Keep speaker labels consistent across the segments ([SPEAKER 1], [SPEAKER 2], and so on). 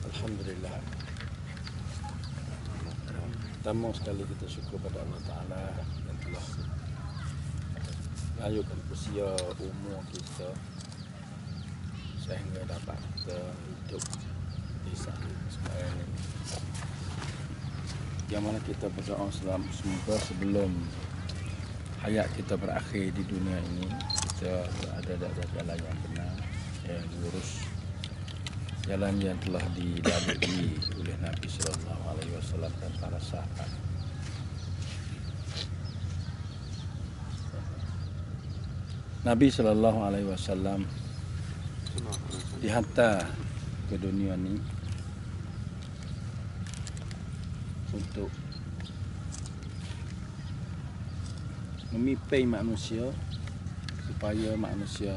[SPEAKER 1] Alhamdulillah. Pertama sekali kita syukur pada Allah Ta'ala yang telah melayukan usia umur kita sehingga dapat kita hidup di saat sekarang ini. Yang mana kita berdoa semoga sebelum hayat kita berakhir di dunia ini, kita berada di jalan yang benar, yang lurus, jalan yang telah dilalui oleh Nabi Sallallahu Alaihi Wasallam dan para sahabat. Nabi Sallallahu Alaihi Wasallam dihantar ke dunia ini untuk memimpin manusia supaya manusia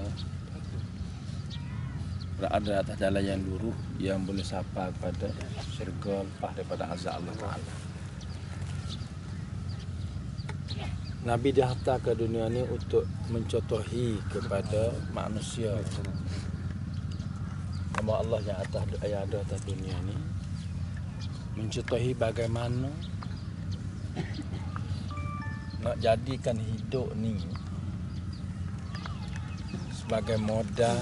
[SPEAKER 1] berada atas jalan yang lurus yang boleh sampai kepada syurga lepas daripada azab Allah Ta'ala. Nabi dihantar ke dunia ini untuk mencontohi kepada manusia nama Allah yang ada atas dunia ini, mencontohi bagaimana nak jadikan hidup ni sebagai modal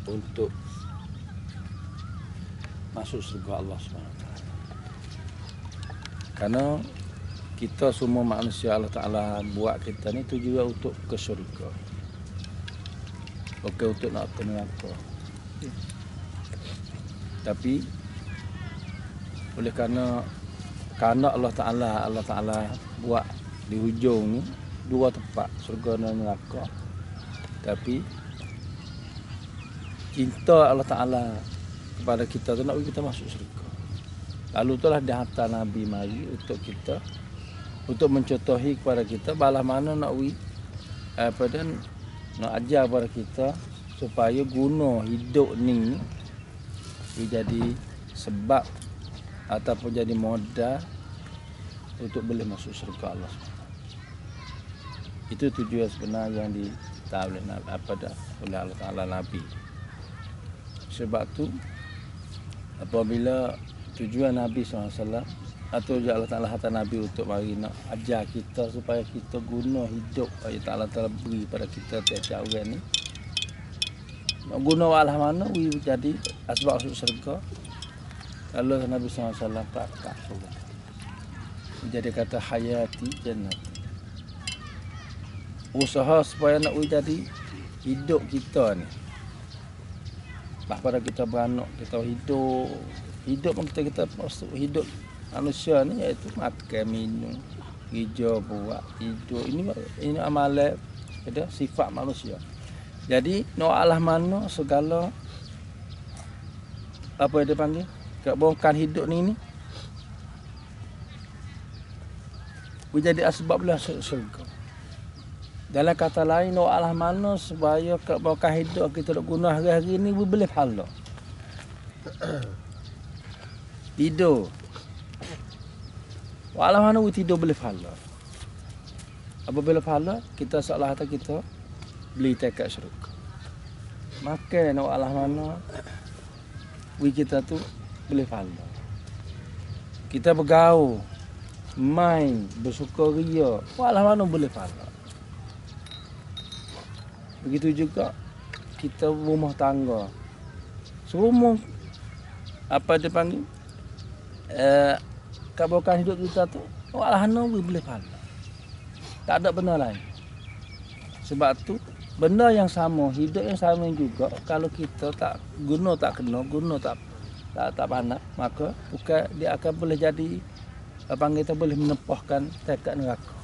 [SPEAKER 1] untuk masuk surga Allah SWT. Karena kita semua manusia Allah Ta'ala buat kita ni tujuan untuk ke syurga, bukan untuk nak ke neraka. Tapi oleh kerana Allah Ta'ala buat di hujung ni dua tempat, syurga dan neraka. Tapi cinta Allah Ta'ala kepada kita tu nak kita masuk syurga. Lalu itulah dihantar Nabi mari untuk kita, untuk mencontohi kepada kita balah mana nak nak ajar kepada kita supaya guna hidup ni jadi sebab ataupun jadi modal untuk boleh masuk syurga Allah. Itu tujuan sebenar yang ditahu oleh Allah Ta'ala Nabi. Sebab tu apabila tujuan Nabi SAW atau Allah Ta'ala hantar Nabi untuk mari nak ajar kita supaya kita guna hidup Allah Ta'ala telah beri pada kita tiap-tiap orang ni, nak guna walah mana jadi asbab masuk syurga. Kalau Nabi SAW praktek jadi kata hayati jannah, usaha supaya nak jadi hidup kita ni lepas pada kita beranak, kita hidup kita masuk hidup manusia ni, iaitu makan, minum, kerja, buat, hidup. Ini amalan ada sifat manusia. Jadi nak alah mana segala apa dia panggil kebongkan hidup ni menjadi asbab lah syurga. Dalam kata lain, nak alah mana supaya kebongkan hidup kita nak guna hari-hari ni boleh pahala. Tidur. Walau mana tidur boleh pahala. Apabila pahala, kita seolah kata kita beli tiket syurga. Makan walau mana kita tu boleh pahala. Kita bergaul, main, bersukaria, walau mana boleh pahala. Begitu juga kita rumah tangga. Semua apa dia panggil kebaikan hidup kita tu walau mana boleh pahala. Tak ada benda lain. Sebab tu benda yang sama, hidup yang sama juga, kalau kita tak guna, tak kena guna, tak pandai, maka bukan dia akan boleh jadi apa kita boleh menepahkan tekad neraka.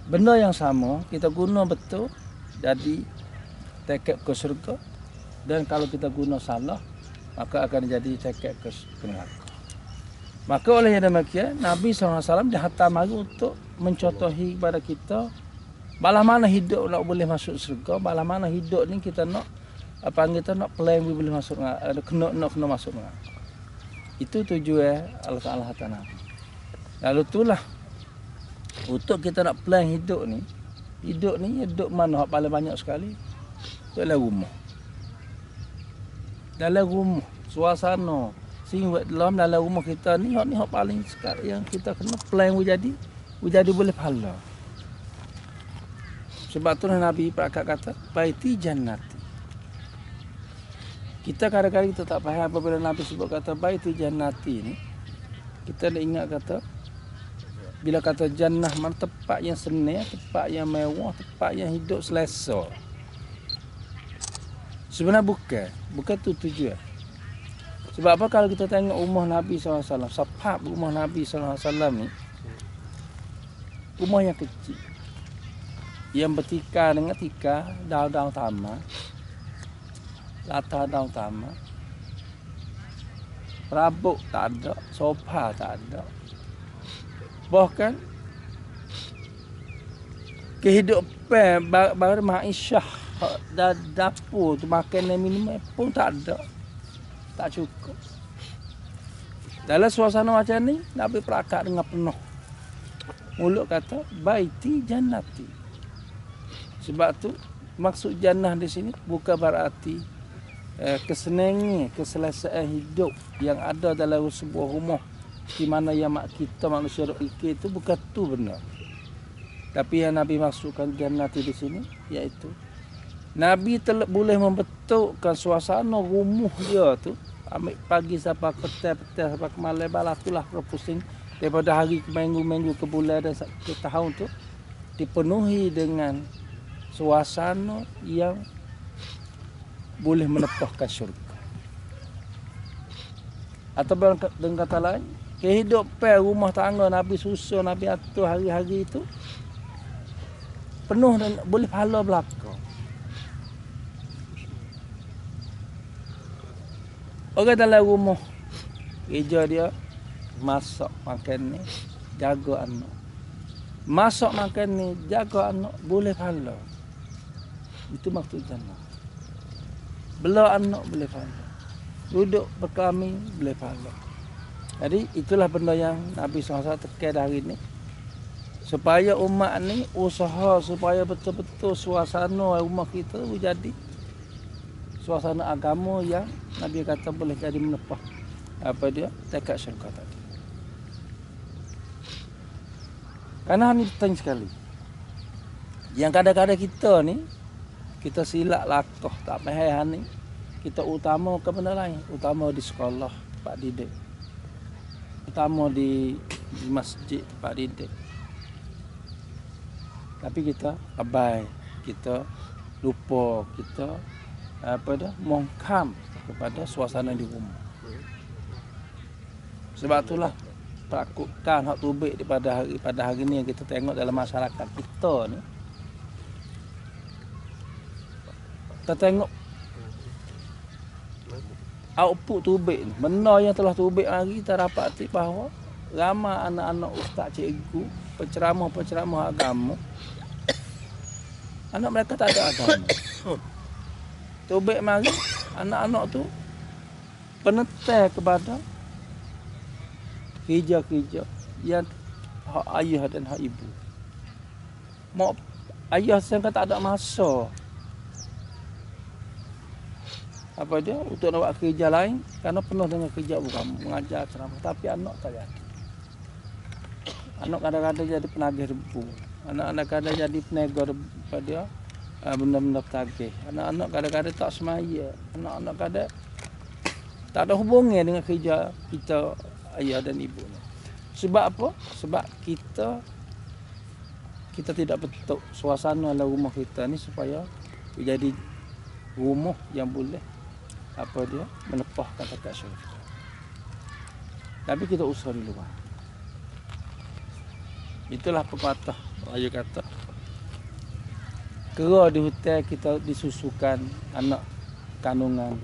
[SPEAKER 1] Benda yang sama kita guna betul jadi tekad ke syurga, dan kalau kita guna salah maka akan jadi tekad ke neraka. Maka oleh yang demikian Nabi SAW dihantar mari untuk mencontohi kepada kita balah mana hidup nak boleh masuk syurga, balah mana hidup ni kita nak apa kita nak plan boleh masuk kena masuk neraka. Itu tujuan Allah Ta'ala hantar Nabi. Lalu itulah untuk kita nak plan hidup ni hidup mana paling banyak sekali? Itu adalah rumah. dalam rumah, suasana sing dalam rumah kita ni hak paling sekarang yang kita kena plan jadi boleh pahala. Sebab tu Nabi Prakat kata baiti jannati. Kita kadang-kadang kita tak faham apabila Nabi sebut kata baiti jannati ni, kita nak ingat kata bila kata jannah mana tempat yang senang, tempat yang mewah, tempat yang hidup selesa. Sebenarnya bukan tu tujuan. Sebab apa kalau kita tengok rumah Nabi SAW, sebab rumah Nabi SAW ni rumah yang kecil, yang bertikar dengan tikar daun-daun taman, latar daun taman, perabot tak ada, sofa tak ada. Bahkan kehidupan baru ma'isyah dan dapur tu, makan dan minum pun tak ada. Tak cukup. Dalam suasana macam ni, Nabi Prakat dengan penuh. Mulut kata baiti jannati. Sebab tu maksud jannah di sini bukan berarti kesenangan, keselesaan hidup yang ada dalam sebuah rumah di mana yang kita manusia duk fikir itu bukan tu benar. Tapi yang Nabi maksudkan jannati di sini iaitu Nabi boleh membentukkan suasana rumah dia tu, ambil pagi sampai petang sampai ke malam, balas itulah berpusing daripada hari ke minggu ke bulan dan ke tahun tu dipenuhi dengan suasana yang boleh menepahkan syurga. Atau dengan kata lain, kehidupan rumah tangga Nabi susun, Nabi atur hari-hari itu penuh dan boleh pahala belaka. Orang dalam rumah kerja dia masak makan ni, jaga anak. Masak makan ni, jaga anak, boleh pahala. Itu maksud jannah. Bela anak boleh pahala. Duduk berkelamin boleh pahala. Jadi itulah benda yang Nabi SAW tekan hari ni. Supaya umat ni usaha supaya betul-betul suasana rumah kita jadi suasana agama yang Nabi kata boleh jadi menepah apa dia tekad syurga tadi. Karena ini penting sekali. Yang kadang-kadang kita ni kita silap langkah tak faham ni, kita utama ke benda lain, utama di sekolah pak didik, utama di masjid pak didik. Tapi kita abai, kita lupa, kita mongkam kepada suasana di rumah. Sebab itulah perakutan hak tubik pada hari ni yang kita tengok dalam masyarakat kita ni. Kita tengok output tubik ni, benda yang telah tubik hari kita dapati bahawa ramai anak-anak ustaz cikgu, penceramah-penceramah agama, anak mereka tak ada agama. Tubik mari anak-anak tu penetai kepada kerja-kerja yang hak ayah dan hak ibu. Mak ayah sangka tak ada masa apa dia untuk nak buat kerja lain kerana penuh dengan kerja bukan mengajar ceramah, tapi anak tak jadi. Anak kadang-kadang jadi penagih debu, anak-anak kadang jadi penegar pada benda-benda tagih. Anak-anak kadang-kadang tak semaya, anak-anak kadang tak ada hubungan dengan kerja kita ayah dan ibu. Sebab apa? Sebab kita tidak bentuk suasana dalam rumah kita ni supaya jadi rumah yang boleh apa dia menepahkan tekad syurga. Tapi kita usaha di luar. Itulah pepatah Melayu kata, kera di hutan kita disusukan anak kandungan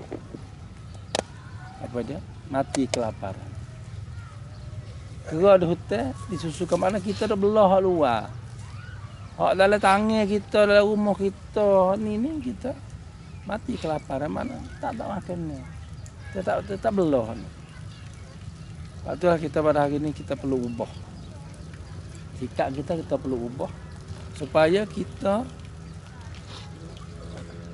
[SPEAKER 1] apa dia mati kelaparan. Kera di hutan disusukan mana kita dah belah hak luar. Hak dalam tangan kita, dalam rumah kita ni kita mati kelaparan, mana tak ada makan ni. Tetap belah ni. Itulah kita pada hari ni kita perlu ubah. Sikap kita perlu ubah supaya kita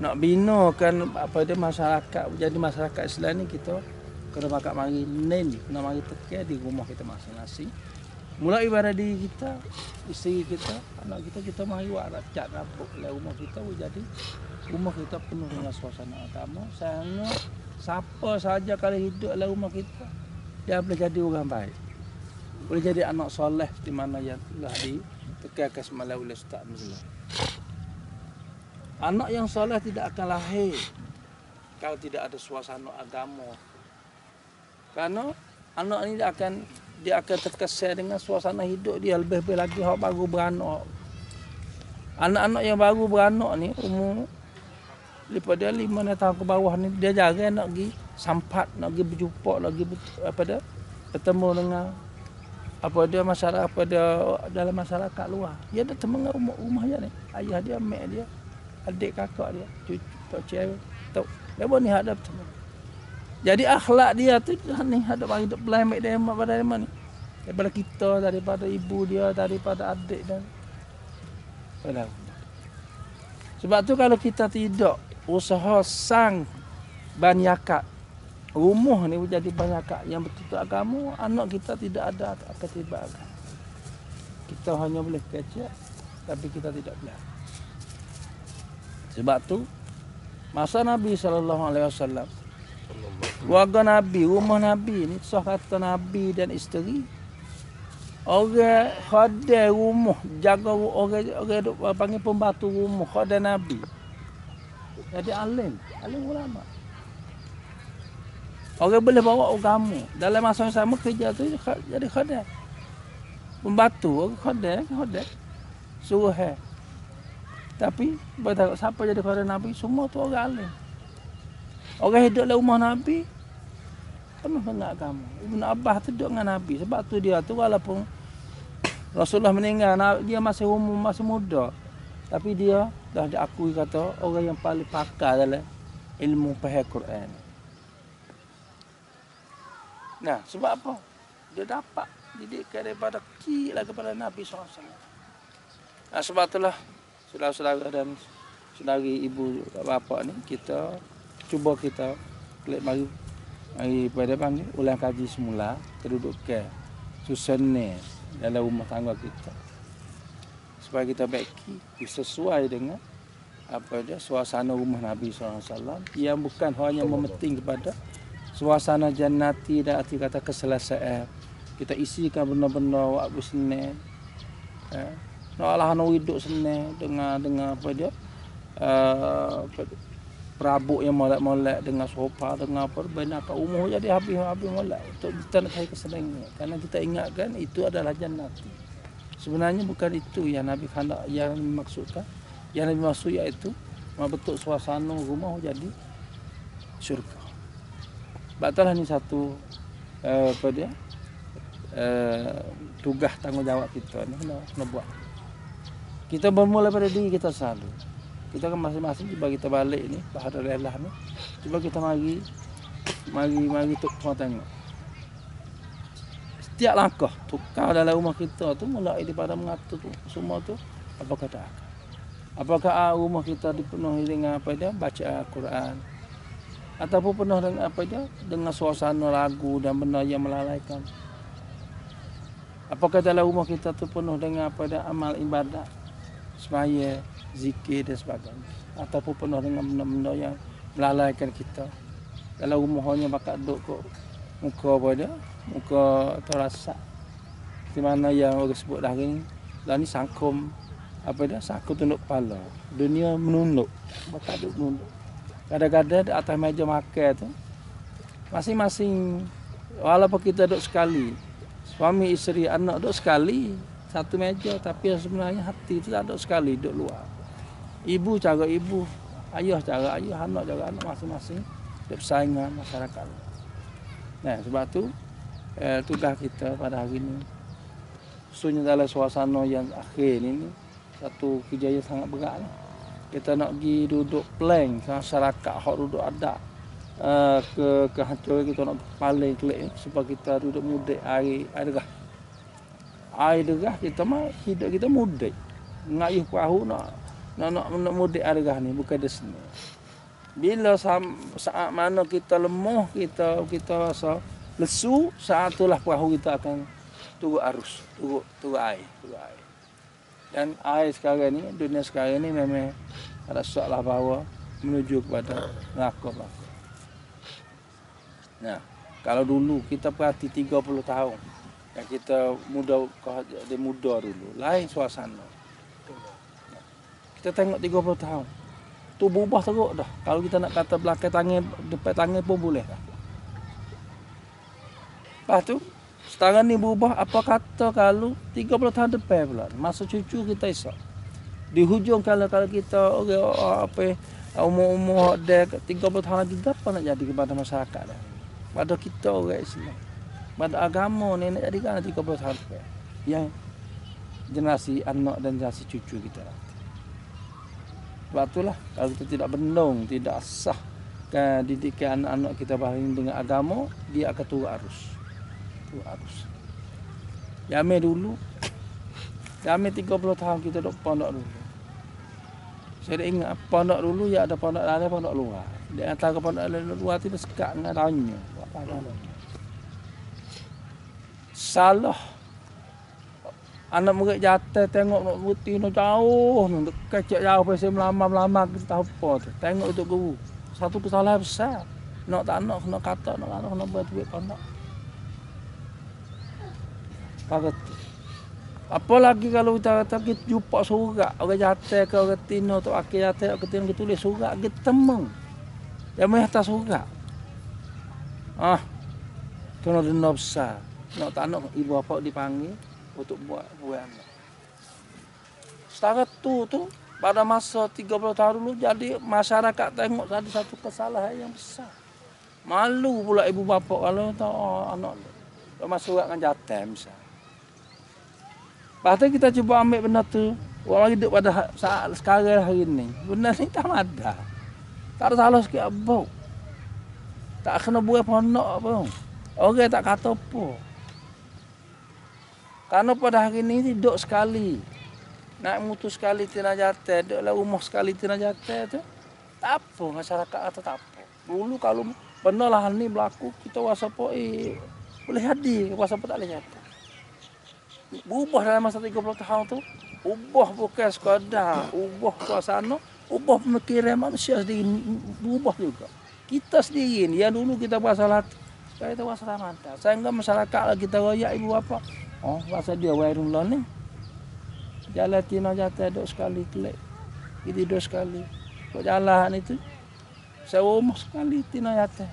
[SPEAKER 1] nak binakan apa dia masyarakat, jadi masyarakat Islam ni kita kena bakal mari nen, kena mari tekan di rumah kita masing-masing. Mulai daripada diri kita, isteri kita, anak kita mari buat cat rabuk dalam rumah kita, jadi rumah kita penuh dengan suasana agama. Sehingga siapa saja kalau hidup dalam rumah kita, dia boleh jadi orang baik. Boleh jadi anak soleh di mana yang telah ditekankan semalam oleh Ustaz Nuzul. Anak yang soleh tidak akan lahir kalau tidak ada suasana agama. Karena anak ini dia akan terkesan dengan suasana hidup dia, lebih-lebih lagi hak baru beranak. Anak-anak yang baru beranak ni umur daripada 5 tahun ke bawah ni, dia jarang nak pergi sampat, nak pergi berjumpa, nak pergi bertemu dengan masyarakat dalam masyarakat luar. Dia dah temu dengan rumah dia ni, ayah dia, mak dia, adik kakak dia, cucu tok cewek, tok. Dia pun ni hadap bertemu. Jadi akhlak dia tu ni hadap bagi dok belai mak dia pada mana ni. Daripada kita, daripada ibu dia, daripada adik dan pada. Sebab tu kalau kita tidak usaha sang banyakat rumah ni menjadi banyakat yang betul-betul agama, anak kita tidak ada ketibat agama. Kita hanya boleh kecek, tapi kita tidak boleh. Sebab tu masa Nabi SAW, warga Nabi, rumah Nabi ni, sah kata Nabi dan isteri, orang khadim rumah, jaga orang panggil pembantu rumah, khadim Nabi. Jadi alim ulama. Orang boleh bawa agama. Dalam masa yang sama kerja tu jadi khadim. Pembantu, orang khadim. Suruh Tapi siapa jadi khadim Nabi, semua tu orang alim. Orang hidup dalam rumah Nabi penuh dengan agama. Ibn Abbas tu duduk dengan Nabi. Sebab tu dia tu walaupun Rasulullah meninggal, dia masih umur, masih muda. Tapi dia dah diakui kata orang yang paling pakar dalam ilmu faham Quran. Nah, sebab apa? Dia dapat didikan daripada kecil kepada Nabi SAW. Nah, sebab itulah saudara-saudara dan saudari ibu bapa ni, kita cuba kita mari pada panggil ulang kaji semula kedudukan susunan dalam rumah tangga kita. Supaya kita baiki sesuai dengan suasana rumah Nabi SAW yang bukan hanya mementing kepada suasana jannati dan arti kata keselesaan. Kita isikan benda-benda wak senang. Nak hidup senang dengan perabot yang molek-molek dengan sofa dengan banyak umur jadi habis molek untuk kita nak cari kesenangan. Karena kita ingatkan itu adalah jannati. Sebenarnya bukan itu yang Nabi hendak, yang dimaksudkan. Yang Nabi maksud iaitu membentuk suasana rumah jadi syurga. Batalah ni satu tugas tanggungjawab kita ni kena buat. Kita bermula pada diri kita selalu. Kita kan masing-masing cuba kita balik ni bahasa lelah ni. Cuba kita mari tuk tengok. Setiap langkah tukar dalam rumah kita tu mulai daripada mengatur tu semua tu apakah tak? Apakah rumah kita dipenuhi dengan baca Al-Quran ataupun penuh dengan dengan suasana lagu dan benda yang melalaikan? Apakah dalam rumah kita tu penuh dengan amal ibadat, semaya, zikir dan sebagainya, ataupun penuh dengan benda-benda yang melalaikan kita? Dalam rumah hanya bakal duduk kok muka terasa di mana yang orang sebut dah ni sangkum sangkum tunduk kepala, dunia menunduk, bakal duduk menunduk. Kadang-kadang di atas meja makan tu masing-masing, walaupun kita duduk sekali, suami isteri anak duduk sekali satu meja, tapi sebenarnya hati itu tak duduk sekali, duduk luar. Ibu cara ibu, ayah cara ayah, anak cara anak, masing-masing bersaingan masyarakat. Nah, sebab tu tugas kita pada hari ini, khususnya dalam suasana yang akhir ini, satu kerja yang sangat berat ni. Kita nak pergi duduk plan masyarakat, hak duduk ada ke hancur, kita nak paling klik supaya kita duduk mudik air derah. Air derah kita mah hidup kita mudik. Ngayuh perahu nak nak mudik harga ni bukan di sini. Bila saat mana kita lemah, kita rasa lesu, saat itulah perahu kita akan turut arus, turut air. Dan air sekarang ni, dunia sekarang ni memang ada soalah bahawa menuju kepada neraka. Nah, kalau dulu kita perhati 30 tahun, yang kita muda dulu, lain suasana. Kita tengok 30 tahun. Tu berubah teruk dah. Kalau kita nak kata belakang tangan, depan tangan pun boleh dah. Lepas tu, sekarang ni berubah, apa kata kalau 30 tahun depan pula, masa cucu kita esok. Di hujung kalau kita umur dia 30 tahun lagi, apa nak jadi kepada masyarakat dah? Pada kita orang Islam. Pada agama ni nak jadi kan 30 tahun depan. Yang generasi anak dan generasi cucu kita nanti. Sebab itulah kalau kita tidak bendung, tidak sah didikan anak-anak kita baring dengan agama, dia akan turut arus. Jamai dulu, 30 tahun kita duduk pondok dulu. Saya dah ingat pondok dulu ya ada pondok dalam, pondok luar. Di antara pondok luar tu sekat dengan daunnya. Salah. Anak murid jatuh tengok nak putih nak jauh, nak kecek jauh pasal melamar kita tahu apa tu. Tengok untuk guru. Satu kesalahan besar. Nak tak nak kena kata, nak kena buat duit pondok. Pakat. Apalagi kalau kita kata kita jumpa surat orang jatuh ke orang tino tu akhir jatuh ke tino kita tulis surat kita temung. Yang meh atas surat. Kena denda besar. Nak tak nak ibu bapa dipanggil untuk buat anak. Setara tu pada masa 30 tahun dulu jadi masyarakat tengok ada satu kesalahan yang besar. Malu pula ibu bapa kalau tahu anak masuk surat dengan jatuh misal. Lepas tu kita cuba ambil benda tu. Orang hidup pada saat sekarang hari ni. Benda ni tak ada. Tak ada salah sikit apa. Tak kena buat pondok apa. Orang tak kata apa. Karena pada hari ni duduk sekali. Nak mutu sekali tina jatuh. Duduklah rumah sekali tina jatuh tu. Tak apa. Masyarakat kata tak apa. Dulu kalau benda lah ni berlaku. Kita rasa apa boleh hadir. Rasa apa tak boleh jatuh. Berubah dalam masa 30 tahun tu. Ubah bukan sekadar. Ubah suasana. Ubah pemikiran manusia sendiri. Berubah juga. Kita sendiri ni. Yang dulu kita berasa latih. Sekarang kita berasa mantap. Sehingga masyarakat lah kita royak ibu bapa. Masa dia wairun lah ni. Jalan tina jatuh duduk sekali kelek. Kita duduk sekali. Kok jalan itu. Saya rumah sekali tina jatuh.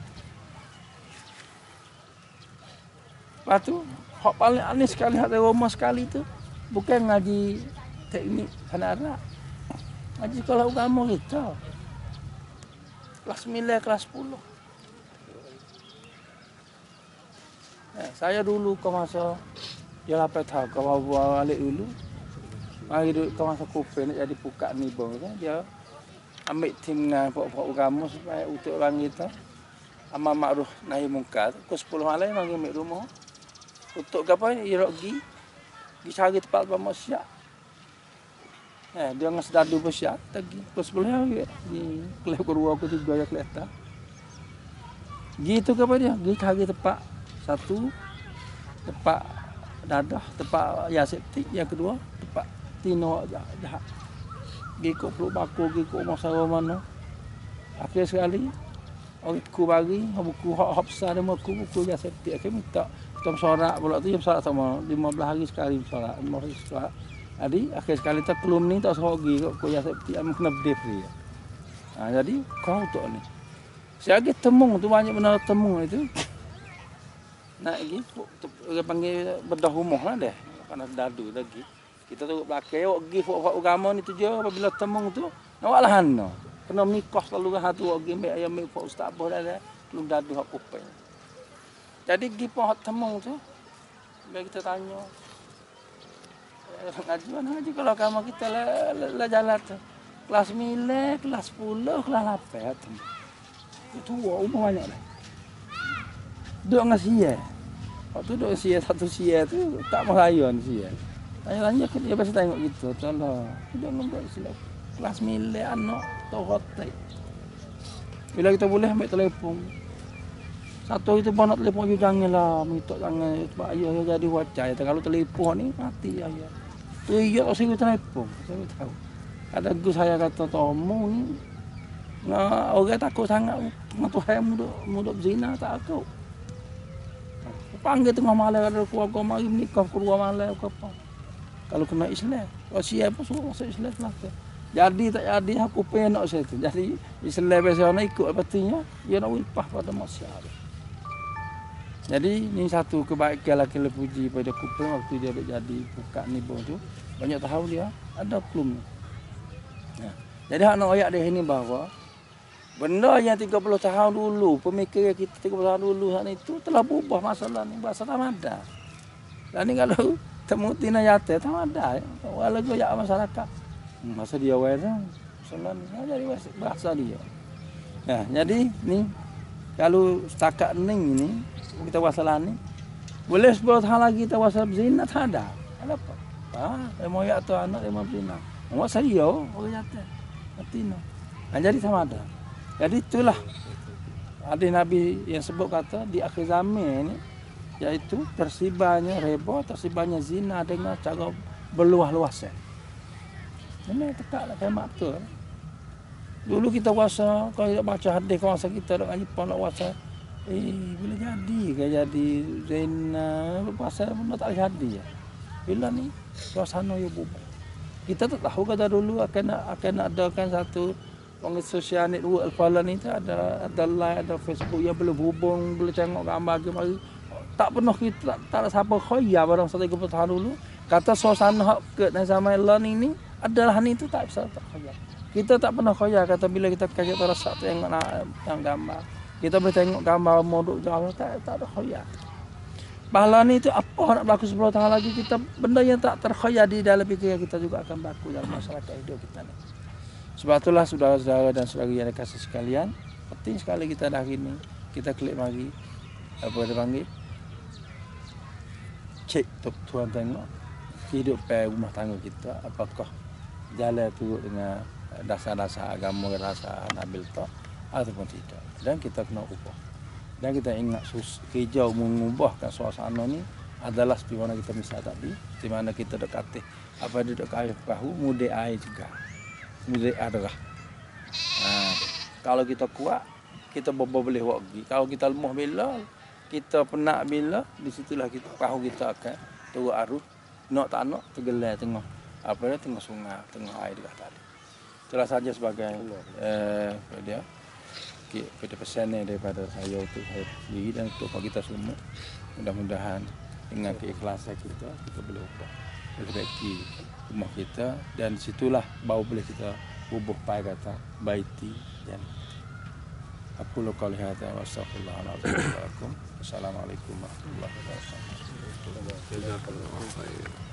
[SPEAKER 1] Lepas tu. Hak paling aneh sekali hak rumah sekali tu. Bukan ngaji teknik tanah Arab. Ngaji sekolah agama kita. Kelas 9, kelas 10. Saya dulu ke masa dia 8 tahun ke balik dulu. Mari duduk ke masa Kuping nak jadi pukat nibong kan. Dia ambil tim dengan pokok agama supaya untuk orang kita. Amal makruf nahi mungkar. Pukul 10 malam mari ambil rumah. Untuk apa ni? Dia pergi cari tempat bermaksiat. Dia dengan sedadu bersiap pergi. Pukul 10 hari di kelas kedua ke tiga ya kelihatan. Gitu ke apa dia? Pergi cari tempat satu tempat dadah, tempat yaseptik, yang kedua tempat tino jahat. Gikok peluk baku, gikok masalah mana. Akhir sekali orang ku bagi buku hak besar dia buku yaseptik. Akhir minta kita sorak pula tu jam sorak sama 15 hari sekali sorak, 15 hari sorak. Jadi akhir sekali tak kelum ni tak sorak gi kok yaseptik am kena bedef dia. Jadi kau tu ni. Saya lagi temung tu banyak benar temung itu. Nak lagi, orang panggil bedah rumah lah deh. Panas dadu lagi. Kita tu belakang, awak pergi fok agama ni tu je. Apabila temung tu, awak lah hana. Kena mikos lalu kan hatu awak pergi ambil ayam ambil fok ustaz abah dah. Belum dadu hak Kuping. Jadi pergi pun hak temung tu. Biar kita tanya. Ngaji kalau agama kita lah jalan tu. Kelas 9, kelas 10, kelas 8. Itu umur banyak dah. Duduk dengan sia. Waktu duduk sia satu sia tu tak merayon sia. Tanya-tanya dia biasa tengok gitu. Contoh, duduk dengan buat silap. kelas milik anak tokotek. Bila kita boleh ambil telefon. Satu itu pun nak telefon je janganlah, minta jangan sebab ayah jadi wajah. Kalau telefon ni mati ayah. Tu iya tak sih telefon. Saya tahu. Ada gus saya kata tomo ni. Nah, orang takut sangat dengan Tuhan muda berzina takut. Panggil tengah malam ada keluarga mari menikah keluar malam ke apa. Kalau kena Islam, kalau siapa suruh masuk Islam selaka. Jadi tak jadi aku penak saya tu. Jadi Islam biasa nak ikut artinya dia nak wilpah pada masyarakat. Jadi ni satu kebaikan laki puji pada Kuping waktu dia jadi buka nibo tu. Banyak tahu dia ada plum. Nah, jadi hak nak ayat dia ini bahawa benda yang 30 tahun dulu, pemikiran kita 30 tahun dulu saat itu telah berubah masalah ni, bahasa tamada. Dan ni kalau temu tina yate tamada, walaupun ya masyarakat. Masa dia wena, masalah ni jadi bahasa dia. Nah, jadi ni kalau setakat ni kita masalah ni, boleh 10 tahun lagi kita masalah zina tak ada. Ada apa? Mau ya tu anak mau zina. Mau saya orang yate. Tina. Nah, jadi tamada. Jadi itulah hadis Nabi yang sebut kata di akhir zaman ini yaitu tersibanya reba, tersibanya zina dengan cara berluas-luas. Ini tekaklah kiamat tu. Dulu kita puasa kalau tidak baca hadis kawasan kita dengan Jepang nak puasa bila jadi zina puasa pun tak jadi ya. Bila ni suasana yang berubah. Kita tak tahu kata dulu akan adakan satu orang sosial network Al-Falan ni ada live, ada Facebook yang boleh hubung, boleh tengok gambar mari. Tak pernah kita tak ada siapa khoya barang 30 tahun dulu. Kata suasana hak ke zaman learning ni adalah ni tu tak bisa tak khoya. Kita tak pernah khoya kata bila kita kaget terasa tengok gambar. Kita boleh tengok gambar moduk jauh tak ada khoya. Pahala ni tu apa nak berlaku 10 tahun lagi kita benda yang tak terkhoya di dalam fikiran kita juga akan berlaku dalam masyarakat hidup kita ni. Sebab itulah saudara-saudara dan saudari yang dikasih sekalian, penting sekali kita dah ini kita klik mari apa dia panggil cek tuan tengok hidup rumah tangga kita apakah jalan turut dengan dasar-dasar agama rasa Nabil tak ataupun tidak, dan kita kena ubah. Dan kita ingat hijau mengubahkan suasana ni adalah seperti mana kita misal tadi, di mana kita dekati apa duduk air perahu, mudik air juga. Mudik adalah. Kalau kita kuat, kita boleh wagi. Kalau kita lemah bila, kita penat bila, di situlah kita perahu kita akan turut arus. Nak tak nak tergelar tengah apa dia tengah sungai, tengah air dekat tadi. Itulah saja sebagai dia. Pada pesan daripada saya untuk saya sendiri dan untuk kita semua. Mudah-mudahan dengan keikhlasan kita boleh ubah perbaiki rumah kita, dan situlah baru boleh kita ubah pai kata baiti dan aku lo kali hada wassalamualaikum warahmatullahi wabarakatuh.